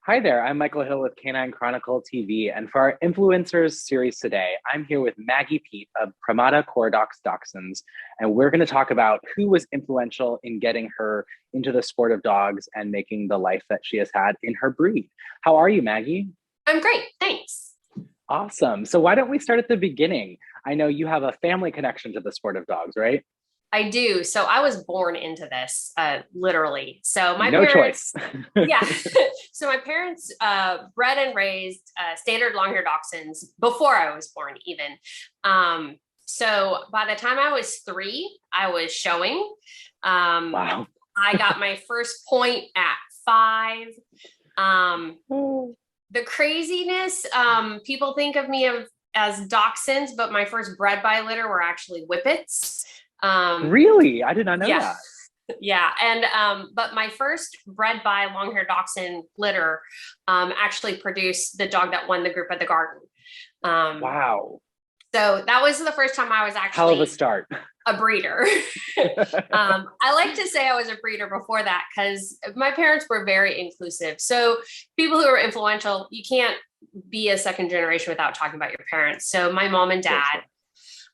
Hi there, I'm Michael Hill with Canine Chronicle TV, and for our Influencers series today, I'm here with Maggie Peat of Primata Cordox Dachshunds, and we're going to talk about who was influential in getting her into the sport of dogs and making the life that she has had in her breed. How are you, Maggie? I'm great, thanks. Awesome. So why don't we start at the beginning? I know you have a family connection to the sport of dogs, right? I do. So I was born into this, literally. So my No parents, choice. yeah. So my parents bred and raised standard long-haired dachshunds before I was born, even. So by the time I was 3, I was showing. Wow. I got my first point at 5. The craziness, people think of me as dachshunds, but my first bred by litter were actually whippets. Really? I did not know Yeah. that. Yeah. And but my first bred by long-haired dachshund litter actually produced the dog that won the group at the garden. Um, Wow. so that was the first time I was Hell of a actually start. a breeder. I like to say I was a breeder before that because my parents were very inclusive. So people who are influential, you can't be a second generation without talking about your parents. So my mom and For dad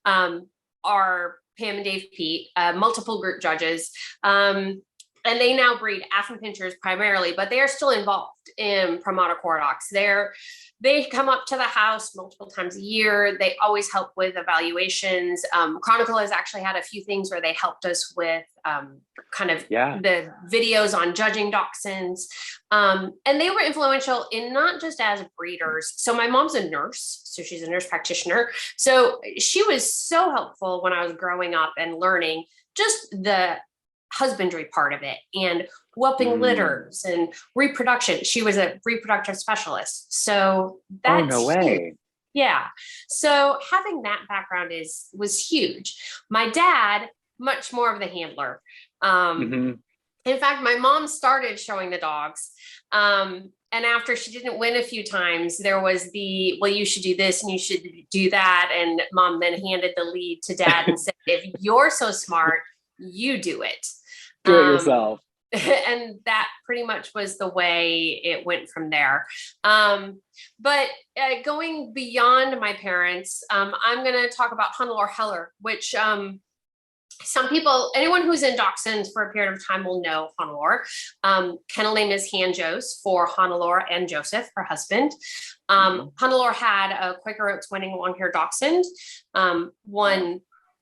sure. are Pam and Dave Peat, multiple group judges. And they now breed Afton Pinchers primarily, but they are still involved in Primata Cordox. They come up to the house multiple times a year. They always help with evaluations. Chronicle has actually had a few things where they helped us with kind of Yeah. the videos on judging dachshunds. And they were influential in not just as breeders. So my mom's a nurse, so she's a nurse practitioner. So she was so helpful when I was growing up and learning just the husbandry part of it and whelping Mm. litters and reproduction. She was a reproductive specialist. So Oh, no that's huge. way. Yeah. So having that background was huge. My dad, much more of the handler. Um, Hmm. in fact, my mom started showing the dogs. And after she didn't win a few times, there was well, you should do this and you should do that. And mom then handed the lead to dad and said, if you're so smart, you do it. Do it Um, yourself. and that pretty much was the way it went from there. But going beyond my parents, I'm going to talk about Hannelore Heller, which some people, anyone who's in dachshunds for a period of time will know Hannelore. Kennel name is Hanjos for Hannelore and Joseph, her husband. Hmm. Hannelore had a Quaker Oats winning long-haired dachshund, won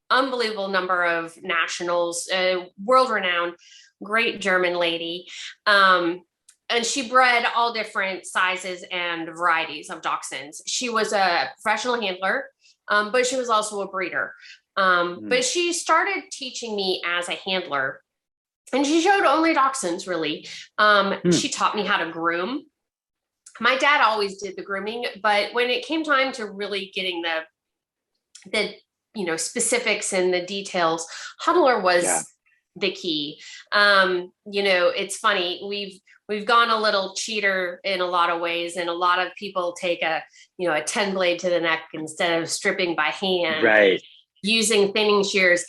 unbelievable number of nationals, world-renowned, great German lady. And she bred all different sizes and varieties of dachshunds. She was a professional handler, but she was also a breeder. But she started teaching me as a handler, and she showed only dachshunds, really. Mm. She taught me how to groom. My dad always did the grooming, but when it came time to really getting the specifics and the details, Huddler Yeah. was the key. It's funny, we've gone a little cheater in a lot of ways, and a lot of people take a 10 blade to the neck instead of stripping by hand and Right. using thinning shears.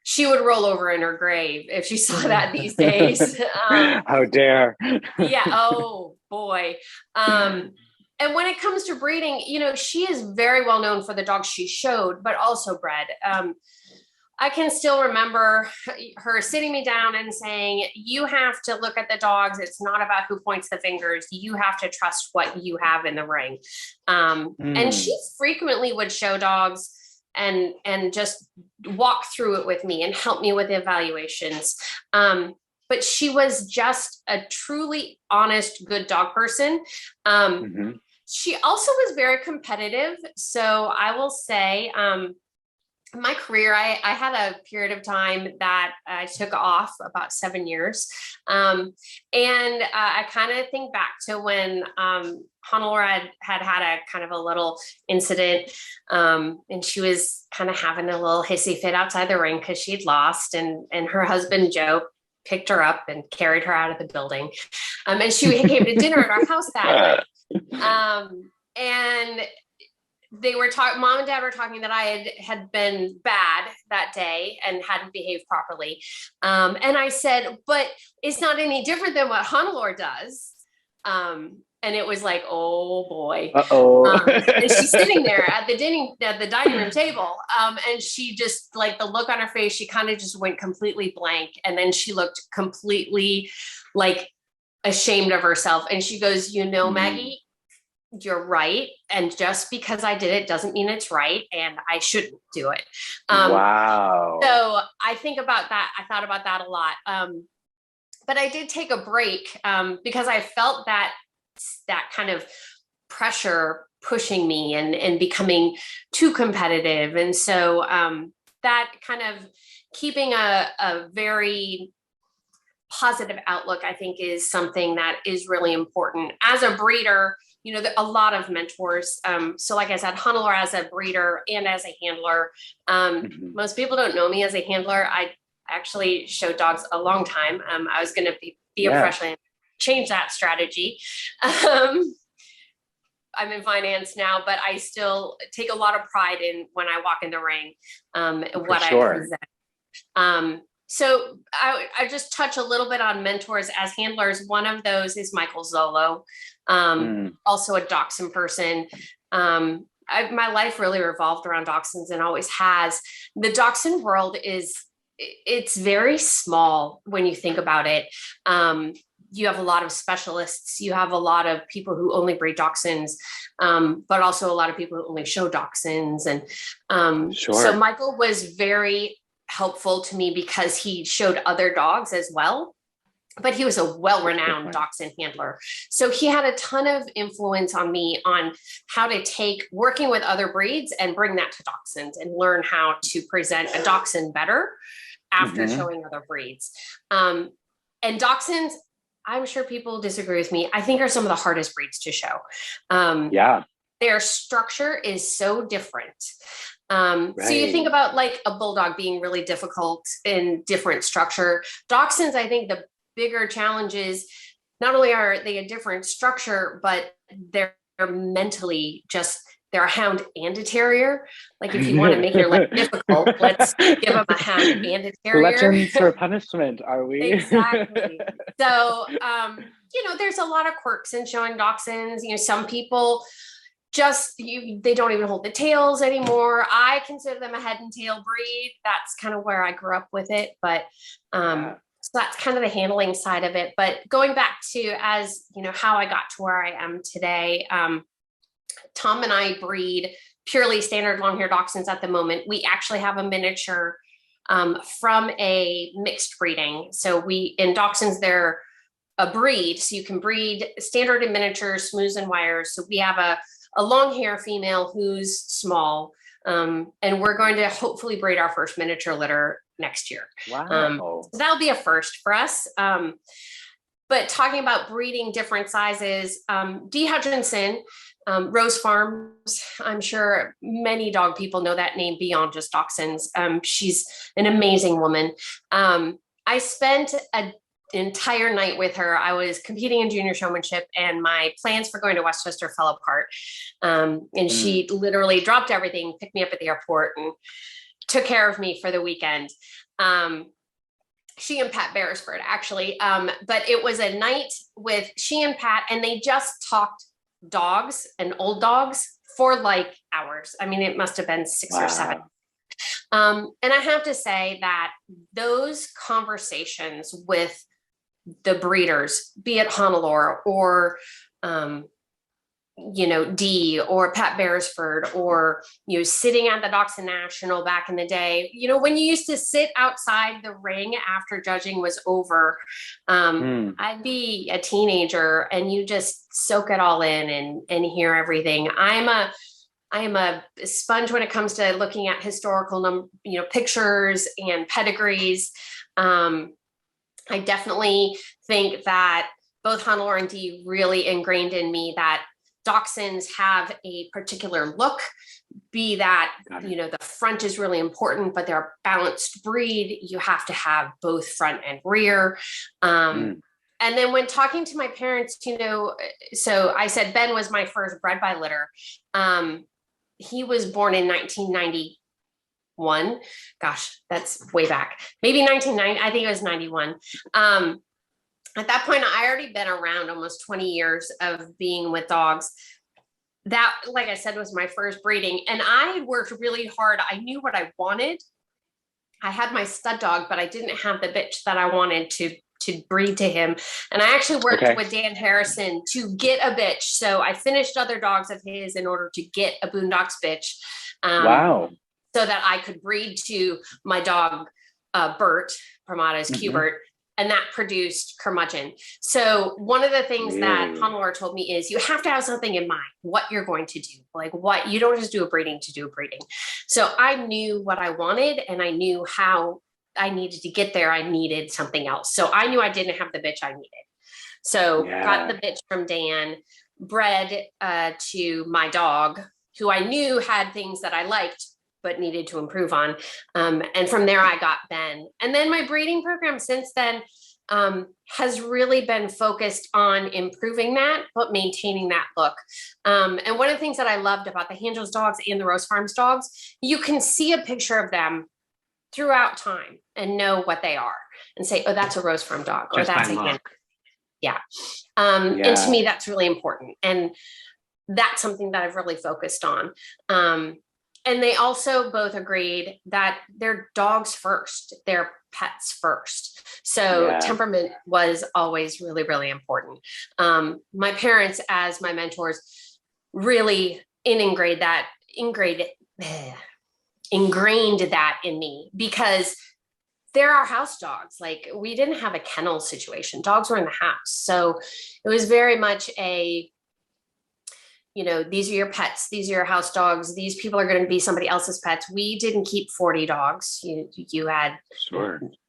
She would roll over in her grave if she saw that these days. How dare. Yeah. Oh boy. And when it comes to breeding, she is very well known for the dogs she showed, but also bred. I can still remember her sitting me down and saying, you have to look at the dogs. It's not about who points the fingers. You have to trust what you have in the ring. And she Mm. frequently would show dogs and just walk through it with me and help me with evaluations. But she was just a truly honest, good dog person. Hmm. She also was very competitive. So I will say, my career, I had a period of time that I took off about 7 years. And I kind of think back to when Hannelore had a kind of a little incident. And she was kind of having a little hissy fit outside the ring because she'd lost. And her husband, Joe, picked her up and carried her out of the building. And she came to dinner at our house that night. And they were talking, mom and dad were talking that I had been bad that day and hadn't behaved properly. And I said, but it's not any different than what Hannelore does. And it was like, oh boy. Uh-oh. And she's sitting there at the dining room table. And she just, like, the look on her face, she kind of just went completely blank. And then she looked completely like ashamed of herself. And she goes, Maggie, you're right. And just because I did it doesn't mean it's right. And I shouldn't do it. Wow. So I think about that. I thought about that a lot. But I did take a break because I felt that kind of pressure pushing me and becoming too competitive. And so that kind of keeping a very positive outlook, I think, is something that is really important. As a breeder, a lot of mentors. So like I said, Hannelore as a breeder and as a handler. Most people don't know me as a handler. I actually showed dogs a long time. I was going to be a professional, change that strategy. I'm in finance now, but I still take a lot of pride in when I walk in the ring, what I present. So I just touch a little bit on mentors as handlers. One of those is Michael Zolo, also a dachshund person. My life really revolved around dachshunds and always has. The dachshund world it's very small when you think about it. You have a lot of specialists. You have a lot of people who only breed dachshunds, but also a lot of people who only show dachshunds. And so Michael was very helpful to me because he showed other dogs as well, but he was a well-renowned dachshund handler. So he had a ton of influence on me on how to take working with other breeds and bring that to dachshunds and learn how to present a dachshund better after showing other breeds. And dachshunds, I'm sure people disagree with me, I think are some of the hardest breeds to show. Their structure is so different. So you think about like a bulldog being really difficult in different structure. Dachshunds, I think the bigger challenge is not only are they a different structure, but they're mentally they're a hound and a terrier. Like if you want to make your life difficult, let's give them a hound and a terrier. Gluttons for punishment, are we? Exactly. So, there's a lot of quirks in showing dachshunds. Some people they don't even hold the tails anymore. I consider them a head and tail breed. That's kind of where I grew up with it. But so that's kind of the handling side of it. But going back to how I got to where I am today, Tom and I breed purely standard long-haired dachshunds at the moment. We actually have a miniature from a mixed breeding. So in dachshunds, they're a breed. So you can breed standard and miniature, smooths and wires. So we have a long hair female who's small. And we're going to hopefully breed our first miniature litter next year. Wow. So that'll be a first for us. But talking about breeding different sizes, Dee Hutchinson, Rose Farms, I'm sure many dog people know that name beyond just dachshunds. She's an amazing woman. I spent an entire night with her. I was competing in junior showmanship and my plans for going to Westchester fell apart. And she literally dropped everything, picked me up at the airport and took care of me for the weekend. She and Pat Beresford actually, but it was a night with she and Pat and they just talked dogs and old dogs for like hours. I mean, it must have been 6 or 7. And I have to say that those conversations with the breeders, be it Hannelore or, Dee or Pat Beresford or, sitting at the Dachshund National back in the day, when you used to sit outside the ring after judging was over, I'd be a teenager and you just soak it all in and hear everything. I am a sponge when it comes to looking at historical, pictures and pedigrees. I definitely think that both Hannelore and Dee really ingrained in me that dachshunds have a particular look, be that, the front is really important, but they're a balanced breed. You have to have both front and rear. And then when talking to my parents, so I said, Ben was my first bred by litter. He was born in 1991. Gosh, that's way back. Maybe 1990. I think it was 91. at that point, I already been around almost 20 years of being with dogs. That, like I said, was my first breeding. And I worked really hard. I knew what I wanted. I had my stud dog, but I didn't have the bitch that I wanted to breed to him. And I actually worked with Dan Harrison to get a bitch. So I finished other dogs of his in order to get a Boondocks bitch. Wow. So that I could breed to my dog, Bert, Pramada's Q-Bert, and that produced Curmudgeon. So one of the things that Hannelore told me is you have to have something in mind, what you're going to do. Like what, you don't just do a breeding to do a breeding. So I knew what I wanted and I knew how I needed to get there. I needed something else. So I knew I didn't have the bitch I needed. So got the bitch from Dan, bred to my dog, who I knew had things that I liked, but needed to improve on. And from there, I got Ben. And then my breeding program since then has really been focused on improving that, but maintaining that look. And one of the things that I loved about the Hanjo's dogs and the Rose Farms dogs, you can see a picture of them throughout time and know what they are and say, oh, that's a Rose Farm dog, or that's a Hanjo. Yeah. And to me, that's really important. And that's something that I've really focused on. And they also both agreed that they're dogs first, they're pets first. So temperament was always really, really important. My parents, as my mentors, really ingrained that in me, because they're our house dogs. Like we didn't have a kennel situation. Dogs were in the house. So it was very much a, you know, these are your pets. These are your house dogs. These people are going to be somebody else's pets. We didn't keep 40 dogs. You had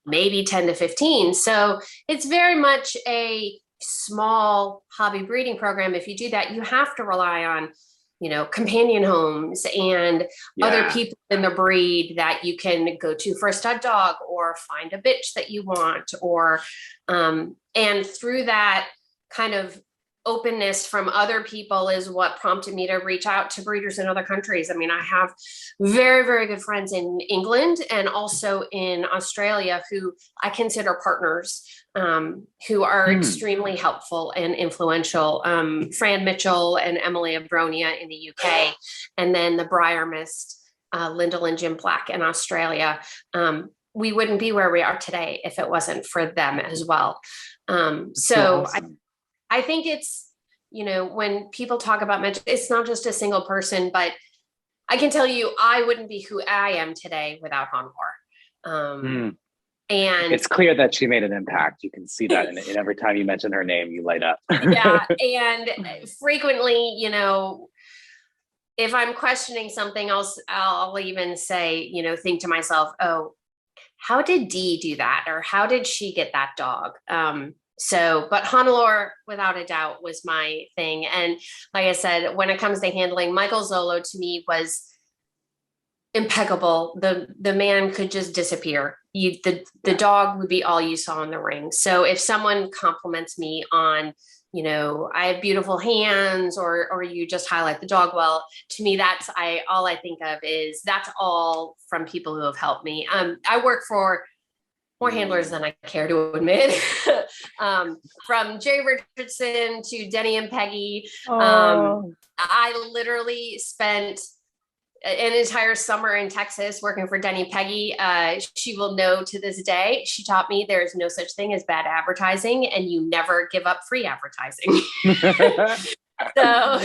maybe 10 to 15. So it's very much a small hobby breeding program. If you do that, you have to rely on, you know, companion homes and other people in the breed that you can go to for a stud dog or find a bitch that you want, or, and through that kind of openness from other people is what prompted me to reach out to breeders in other countries. I mean, I have very, very good friends in England and also in Australia who I consider partners, who are extremely helpful and influential. Fran Mitchell and Emily Abronia in the UK, and then the Briar Mist, Lyndall and Jim Black in Australia. We wouldn't be where we are today if it wasn't for them as well. So awesome. I think it's, you know, when people talk about mental, it's not just a single person, but I can tell you, I wouldn't be who I am today without Hannelore. And it's clear that she made an impact. You can see that in every time you mention her name, you light up. And frequently, you know, if I'm questioning something else, I'll even say, you know, think to myself, oh, how did Dee do that? Or how did she get that dog? But Hannelore, without a doubt, was my thing. And like I said, when it comes to handling, Michael Zolo to me was impeccable. The man could just disappear. The dog would be all you saw in the ring. So if someone compliments me on, you know, I have beautiful hands, or you just highlight the dog well, to me, all I think of is that's all from people who have helped me. I work for more handlers than I care to admit, from Jay Richardson to Denny and Peggy. I literally spent an entire summer in Texas working for Denny Peggy. She will know to this day, she taught me there's no such thing as bad advertising, and you never give up free advertising. So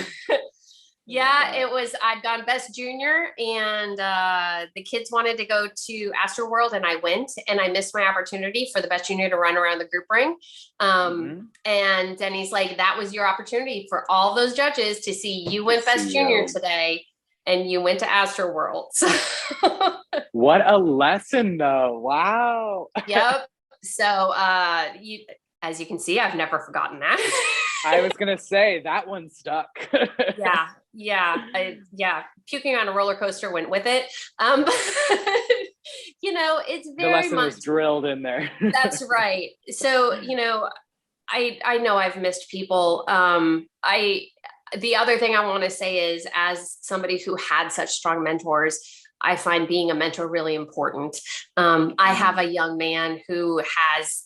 it was, I'd gone Best Junior, and the kids wanted to go to Astroworld, and I went, and I missed my opportunity for the Best Junior to run around the group ring. And Denny's like, that was your opportunity for all those judges to see you went Best Junior today, and you went to Astroworld. What a lesson though. Wow. Yep. So as you can see, I've never forgotten that. I was going to say that one stuck. Puking on a roller coaster went with it. You know, it's very the lesson was drilled in there. That's right. So, you know, I know I've missed people. The other thing I want to say is, as somebody who had such strong mentors, I find being a mentor really important. I have a young man who has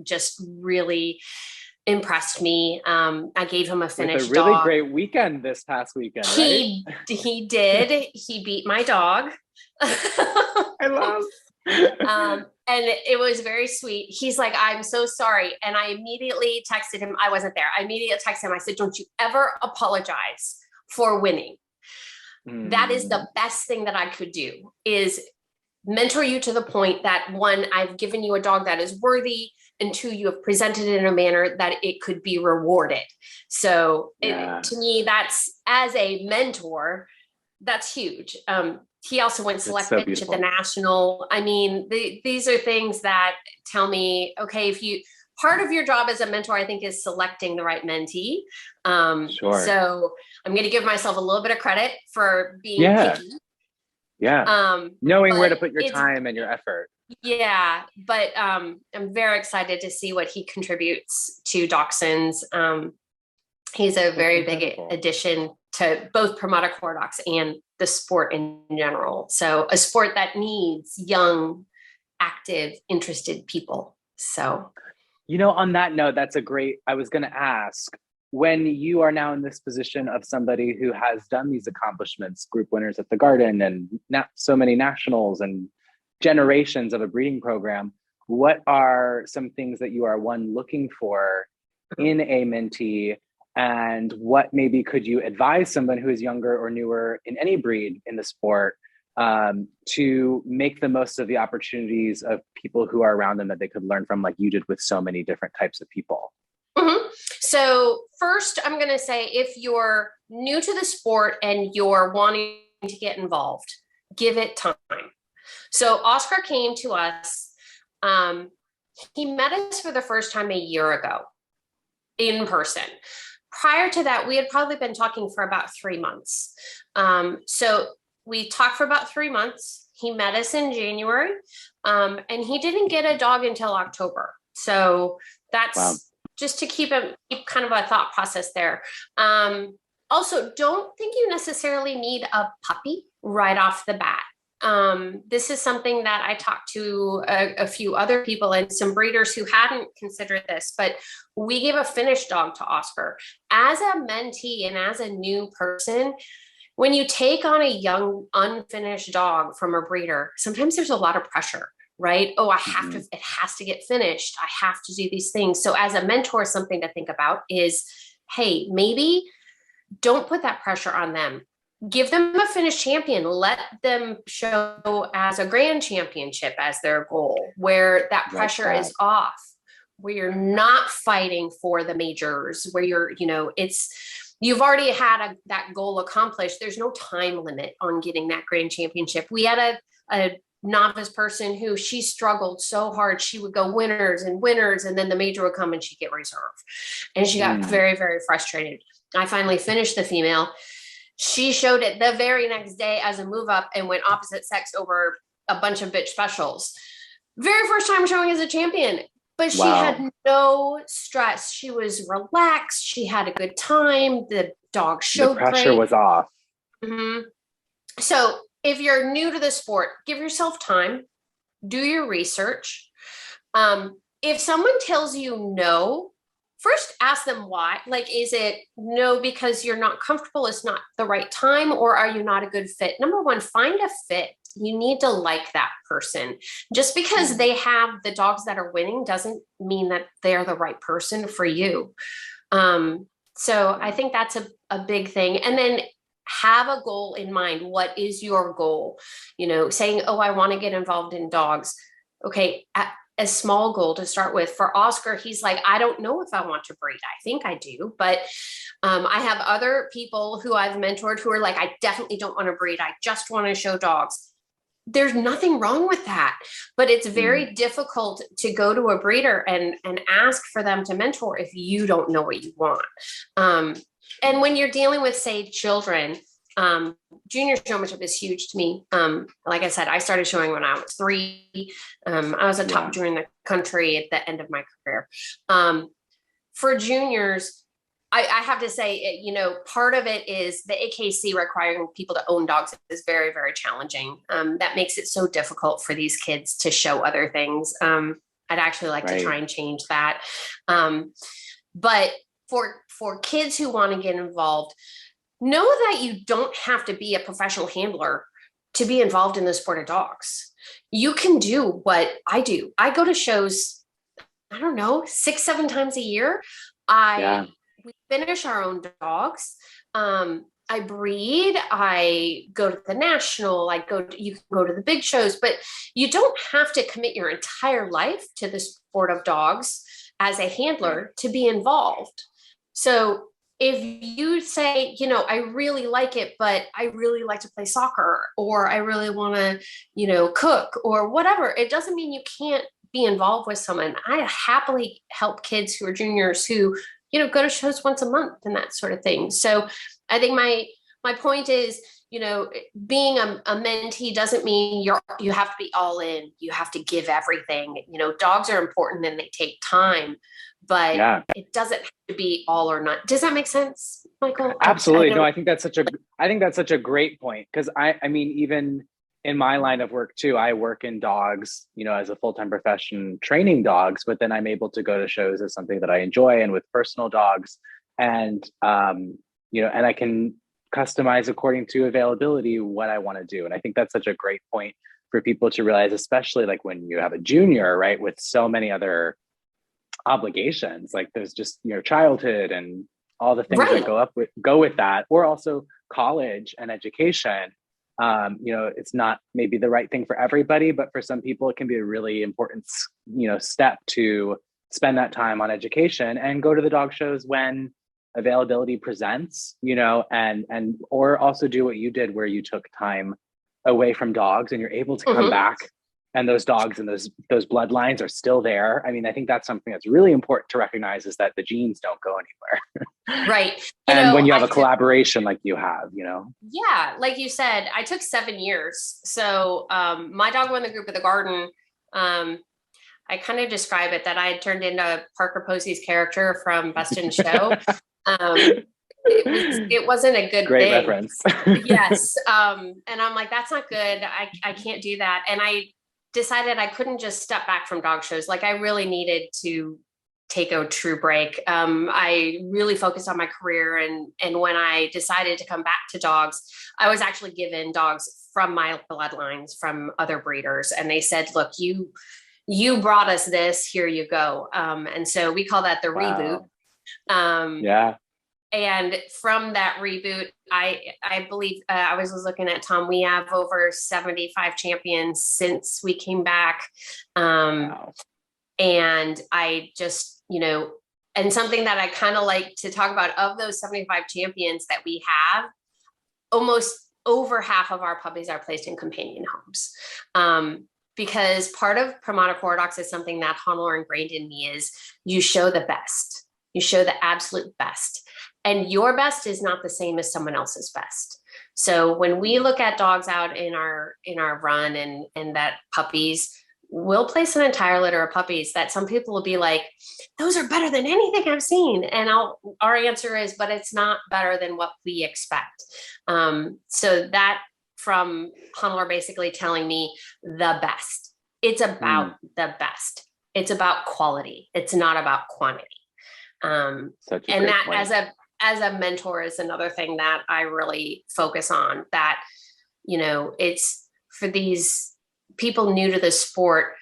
just really impressed me. I gave him a finished with a really dog. great weekend this past weekend, He did. He beat my dog. I love. And it was very sweet. He's like, I'm so sorry. And I immediately texted him. I wasn't there. I immediately texted him. I said, don't you ever apologize for winning. That is the best thing that I could do, is mentor you to the point that, one, I've given you a dog that is worthy, and two, you have presented it in a manner that it could be rewarded. So to me, that's, as a mentor, that's huge. He also went select pitch at the national. I mean, these are things that tell me, okay, part of your job as a mentor, I think, is selecting the right mentee. Sure. So I'm going to give myself a little bit of credit for being picky. Yeah. Knowing where to put your time and your effort. Yeah. But I'm very excited to see what he contributes to Dachshunds. He's a very big addition to both Pramada Cordox and the sport in general. So a sport that needs young, active, interested people. So, on that note, I was going to ask, when you are now in this position of somebody who has done these accomplishments, group winners at the Garden and so many nationals and generations of a breeding program, what are some things that you are looking for in a mentee? And what maybe could you advise someone who is younger or newer in any breed in the sport to make the most of the opportunities of people who are around them that they could learn from, like you did with so many different types of people? Mm-hmm. So first, I'm going to say, if you're new to the sport and you're wanting to get involved, give it time. So Oscar came to us. He met us for the first time a year ago in person. Prior to that, we had probably been talking for about 3 months. So we talked for about 3 months. He met us in January, and he didn't get a dog until October. So that's just to keep kind of a thought process there. Also, don't think you necessarily need a puppy right off the bat. This is something that I talked to a few other people and some breeders who hadn't considered this, but we gave a finished dog to Oscar. As a mentee and as a new person, when you take on a young, unfinished dog from a breeder, sometimes there's a lot of pressure, right? Oh, it has to get finished. I have to do these things. So as a mentor, something to think about is, hey, maybe don't put that pressure on them. Give them a finished champion. Let them show as a grand championship as their goal, where that pressure is off, where you're not fighting for the majors, where you've already had that goal accomplished. There's no time limit on getting that grand championship. We had a novice person who, she struggled so hard. She would go winners, and then the major would come and she'd get reserve. And she got very, very frustrated. I finally finished the female. She showed it the very next day as a move up and went opposite sex over a bunch of bitch specials. Very first time showing as a champion, but she had no stress. She was relaxed. She had a good time. The dog showed the pressure was off. Mm-hmm. So if you're new to the sport, give yourself time, do your research. If someone tells you no, first ask them why. Like, is it no because you're not comfortable, it's not the right time, or are you not a good fit? Number one, find a fit. You need to like that person. Just because they have the dogs that are winning doesn't mean that they're the right person for you. So I think that's a big thing. And then have a goal in mind. What is your goal? Saying, oh, I want to get involved in dogs. Okay. A small goal to start with. For Oscar, he's like, I don't know if I want to breed. I think I do, but I have other people who I've mentored who are like, I definitely don't want to breed. I just want to show dogs. There's nothing wrong with that, but it's very difficult to go to a breeder and ask for them to mentor if you don't know what you want. And when you're dealing with, say, children, junior showmanship is huge to me. Like I said, I started showing when I was 3. I was a top junior in the country at the end of my career. For juniors, I have to say, part of it is the AKC requiring people to own dogs is very, very challenging. That makes it so difficult for these kids to show other things. I'd actually like to try and change that. But for kids who want to get involved, know that you don't have to be a professional handler to be involved in the sport of dogs. You can do what I do. I go to shows, I don't know, 6-7 times a year. We finish our own dogs. I breed, I go to the national, you can go to the big shows, but you don't have to commit your entire life to the sport of dogs as a handler to be involved. So if you say, I really like it, but I really like to play soccer, or I really want to, cook or whatever, it doesn't mean you can't be involved with someone. I happily help kids who are juniors who, go to shows once a month and that sort of thing. So I think my point is, being a mentee doesn't mean you have to be all in. You have to give everything. Dogs are important and they take time, but it doesn't have to be all or not. Does that make sense, Michael? Absolutely. No, I think that's such a great point. Because I mean, even in my line of work too, I work in dogs, as a full-time profession training dogs, but then I'm able to go to shows as something that I enjoy and with personal dogs. And, and I can customize according to availability what I want to do. And I think that's such a great point for people to realize, especially like when you have a junior, right, with so many other obligations, like there's just your childhood and all the things that go with that, or also college and education. It's not maybe the right thing for everybody, but for some people it can be a really important, step to spend that time on education and go to the dog shows when availability presents, and or also do what you did where you took time away from dogs and you're able to come back, and those dogs and those bloodlines are still there. I mean, I think that's something that's really important to recognize, is that the genes don't go anywhere. Right. And when you have a collaboration like you have, Yeah, like you said, I took 7 years. So my dog won the group of the garden. I kind of describe it that I had turned into Parker Posey's character from Best in Show. It wasn't a good Great thing. reference. Yes. And I'm like, that's not good. I can't do that. And I decided I couldn't just step back from dog shows. Like I really needed to take a true break. I really focused on my career. And when I decided to come back to dogs, I was actually given dogs from my bloodlines, from other breeders. And they said, look, you brought us this, here you go. And so we call that the reboot. And from that reboot, I believe I was looking at Tom, we have over 75 champions since we came back. And I just, and something that I kind of like to talk about, of those 75 champions that we have, almost over half of our puppies are placed in companion homes. Because part of Pramada Corodox is something that Honor ingrained in me is you show the best. You show the absolute best. And your best is not the same as someone else's best. So when we look at dogs out in our run and that puppies, we'll place an entire litter of puppies that some people will be like, those are better than anything I've seen. And our answer is, but it's not better than what we expect. So that from Honor basically telling me the best. It's about the best. It's about quality. It's not about quantity. And that point. as a mentor is another thing that I really focus on, that, it's for these people new to the sport,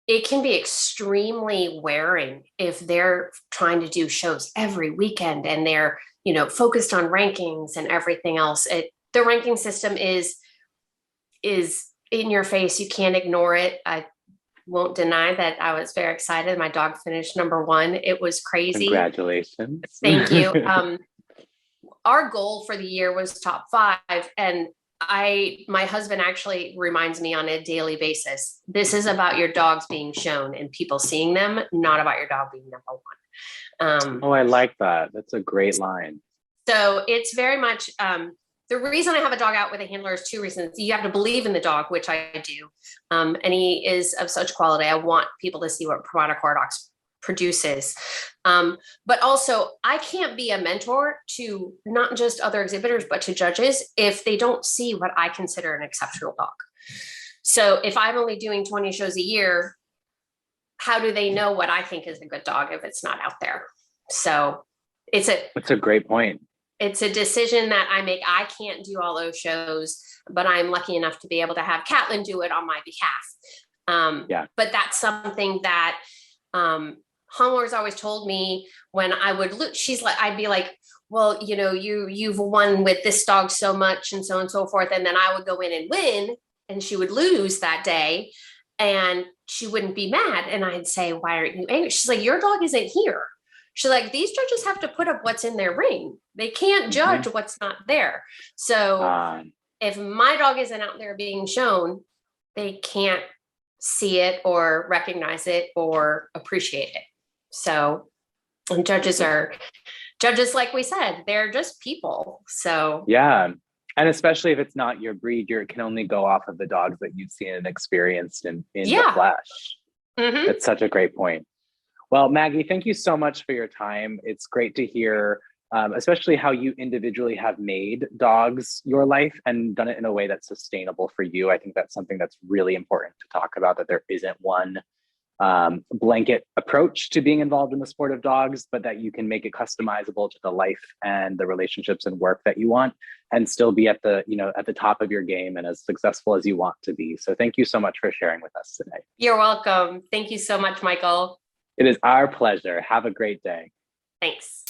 it can be extremely wearing if they're trying to do shows every weekend and they're, focused on rankings and everything else. The ranking system is in your face. You can't ignore it. I won't deny that I was very excited. My dog finished number 1. It was crazy. Congratulations. Thank you. Our goal for the year was top 5. And my husband actually reminds me on a daily basis, this is about your dogs being shown and people seeing them, not about your dog being number 1. I like that. That's a great line. So it's very much, the reason I have a dog out with a handler is 2 reasons. You have to believe in the dog, which I do. And he is of such quality. I want people to see what Pramada Corodox produces. But also, I can't be a mentor to not just other exhibitors, but to judges if they don't see what I consider an exceptional dog. So if I'm only doing 20 shows a year, how do they know what I think is a good dog if it's not out there? So it's a great point. It's a decision that I make. I can't do all those shows, but I'm lucky enough to be able to have Catelyn do it on my behalf. But that's something that Homeowners always told me when I would look, I'd be like, well, you know, you've won with this dog so much and so forth. And then I would go in and win and she would lose that day and she wouldn't be mad. And I'd say, why aren't you angry? She's like, your dog isn't here. She's like, these judges have to put up what's in their ring. They can't judge what's not there. So if my dog isn't out there being shown, they can't see it or recognize it or appreciate it. So, and judges, like we said, they're just people. So yeah. And especially if it's not your breed, you can only go off of the dogs that you've seen and experienced in the flesh. It's such a great point. Well, Maggie, thank you so much for your time. It's great to hear, especially how you individually have made dogs your life and done it in a way that's sustainable for you. I think that's something that's really important to talk about, that there isn't one blanket approach to being involved in the sport of dogs, but that you can make it customizable to the life and the relationships and work that you want and still be at the top of your game and as successful as you want to be. So thank you so much for sharing with us today. You're welcome. Thank you so much, Michael. It is our pleasure. Have a great day. Thanks.